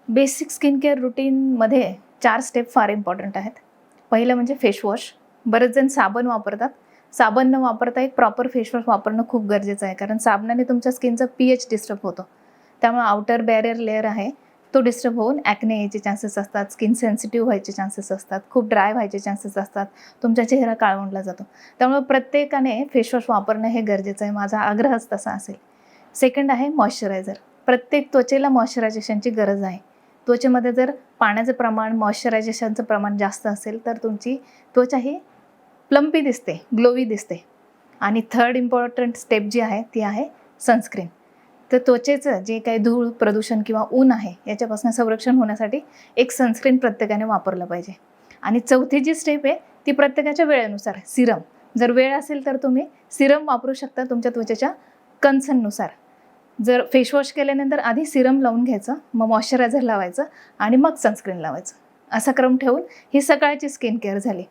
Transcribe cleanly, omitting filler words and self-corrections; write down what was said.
Basic skin care रुटीनमध्ये 4 step फार important आहेत. पहिलं म्हणजे फेसवॉश. बरेच जण साबण वापरतात. साबण न वापरता एक प्रॉपर फेसवॉश वापरणं खूप गरजेचं आहे, कारण साबणाने तुमच्या स्किनचा pH डिस्टर्ब होतो. त्यामुळे आउटर बॅरियर लेअर आहे तो डिस्टर्ब होऊन ॲक्ने यायचे चान्सेस असतात, स्किन सेन्सिटिव्ह व्हायचे चान्सेस असतात, खूप ड्राय व्हायचे चान्सेस असतात, तुमचा चेहरा काळवंडला जातो. त्यामुळे प्रत्येकाने फेसवॉश वापरणं हे गरजेचं आहे. माझा आग्रहच तसा असेल. सेकंड आहे मॉइश्चरायझर. प्रत्येक त्वचेला मॉइश्चरायझेशनची गरज आहे. त्वचेमध्ये जर पाण्याचं प्रमाण, मॉइश्चरायझेशनचं प्रमाण जास्त असेल तर तुमची त्वचा ही प्लम्पी दिसते, ग्लोवी दिसते. आणि थर्ड इम्पॉर्टंट स्टेप जी आहे ती आहे सनस्क्रीन. तर त्वचेचं जे काही धूळ, प्रदूषण किंवा ऊन आहे याच्यापासून संरक्षण होण्यासाठी एक सनस्क्रीन प्रत्येकाने वापरलं पाहिजे. आणि चौथी जी स्टेप आहे ती प्रत्येकाच्या वेळेनुसार सिरम. जर वेळ असेल तर तुम्ही सिरम वापरू शकता तुमच्या त्वचेच्या कन्सर्ननुसार. जर फेसवॉश केल्यानंतर आधी सिरम लावून घ्यायचं, मग मॉइश्चरायझर लावायचं आणि मग सनस्क्रीन लावायचं. असा क्रम ठेवून ही सकाळची स्किन केअर झाली.